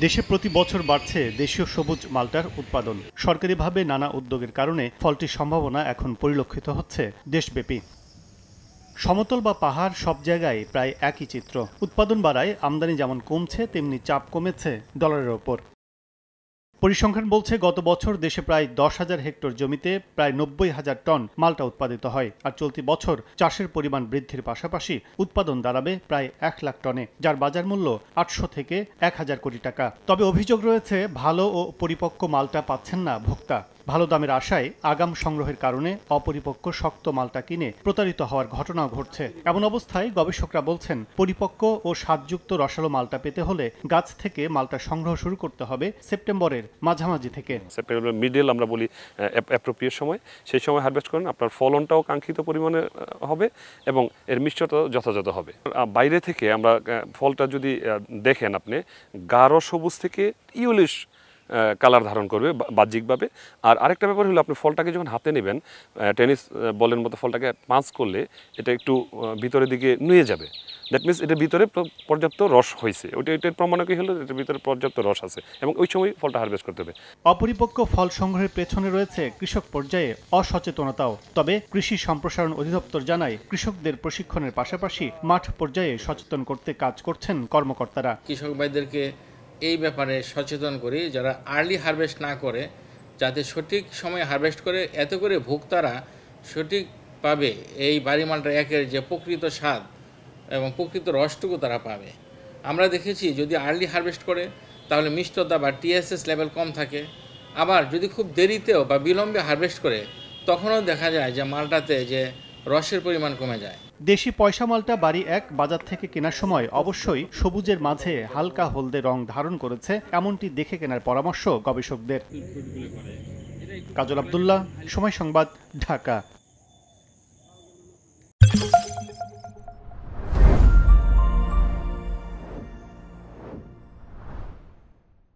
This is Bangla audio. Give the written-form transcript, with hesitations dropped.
দেশে প্রতি বছর বাড়ছে দেশীয় সবুজ মাল্টার উৎপাদন। সরকারিভাবে নানা উদ্যোগের কারণে ফলটির সম্ভাবনা এখন পরিলক্ষিত হচ্ছে দেশব্যাপী। সমতল বা পাহাড় সব জায়গায় প্রায় একই চিত্র। উৎপাদন বাড়ায় আমদানি যেমন কমছে, তেমনি চাপ কমেছে ডলারের ওপর। পরিসংখ্যান বলছে গত বছর দেশে প্রায় 10,000 হেক্টর জমিতে প্রায় 90,000 টন মাল্টা উৎপাদিত হয়। আর চলতি বছর চাষের পরিমাণ বৃদ্ধির পাশাপাশি উৎপাদন দাঁড়াবে প্রায় 1 লাখ টনে, যার বাজার মূল্য 800 থেকে 1,000 কোটি টাকা। তবে অভিযোগ রয়েছে ভালো ও পরিপক্ক মাল্টা পাচ্ছেন না ভোক্তা। ভালো দামের আশায় আগাম সংগ্রহের কারণে অপরিপক্ক শক্ত মাল্টা কিনে প্রতারিত হওয়ার ঘটনাও ঘটছে। এমন অবস্থায় গবেষকরা বলছেন, পরিপক্ক ও স্বাদযুক্ত রসালো মাল্টা পেতে হলে গাছ থেকে মাল্টা সংগ্রহ শুরু করতে হবে সেপ্টেম্বরের মাঝামাঝি থেকে। সেপ্টেম্বর মিডল আমরা বলি অ্যাপ্রোপ্রিয়েট সময়, সেই সময় হারভেস্ট করেন, আপনার ফলনটাও কাঙ্ক্ষিত পরিমাণে হবে এবং এর মিষ্টতাও যথাযথ হবে। বাইরে থেকে আমরা ফলটা যদি দেখেন, আপনি গাঢ় সবুজ থেকে ইউলিশ কালার ধারণ করবে বাহ্যিকভাবে। আর আরেকটা ব্যাপার হলো, আপনি ফলটাকে যখন হাতে নেবেন, টেনিস বলের মতো ফলটাকে পাঁচ করলে এটা একটু ভিতরের দিকে নুয়ে যাবে। দ্যাট মিনস এটার ভিতরে পর্যাপ্ত রস হয়েছে। এটার প্রমাণ কি হলো, এটার ভিতরে পর্যাপ্ত রস আছে এবং ওই সময় ফলটা হারভেস্ট করতে হবে। অপরিপক্ক ফল সংগ্রহের পেছনে রয়েছে কৃষক পর্যায়ে অসচেতনতাও। তবে কৃষি সম্প্রসারণ অধিদপ্তর জানায়, কৃষকদের প্রশিক্ষণের পাশাপাশি মাঠ পর্যায়ে সচেতন করতে কাজ করছেন কর্মকর্তারা। কৃষক ভাইদেরকে এই ব্যাপারে সচেতন করি, যারা আর্লি হারভেস্ট না করে যাতে সঠিক সময়ে হারভেস্ট করে, এত করে ভোক্তারা সঠিকভাবে এই বাড়ি মালটা একের যে প্রকৃত স্বাদ এবং প্রকৃত রসটুকু তারা পাবে। আমরা দেখেছি যদি আর্লি হারভেস্ট করে তাহলে মিষ্টতা বা টিএসএস লেভেল কম থাকে। আবার যদি খুব দেরিতেও বা বিলম্বে হারভেস্ট করে, তখনও দেখা যায় যে মালটাতে যে রসের পরিমাণ কমে যায়। দেশি পয়সা মালটা বাড়ি এক বাজার থেকে কেনার সময় অবশ্যই সবুজের মাঝে হালকা হলদে রং ধারণ করেছে এমনটি দেখে কেনার পরামর্শ গবেষকদের। কাজল আব্দুল্লাহ, সময় সংবাদ, ঢাকা।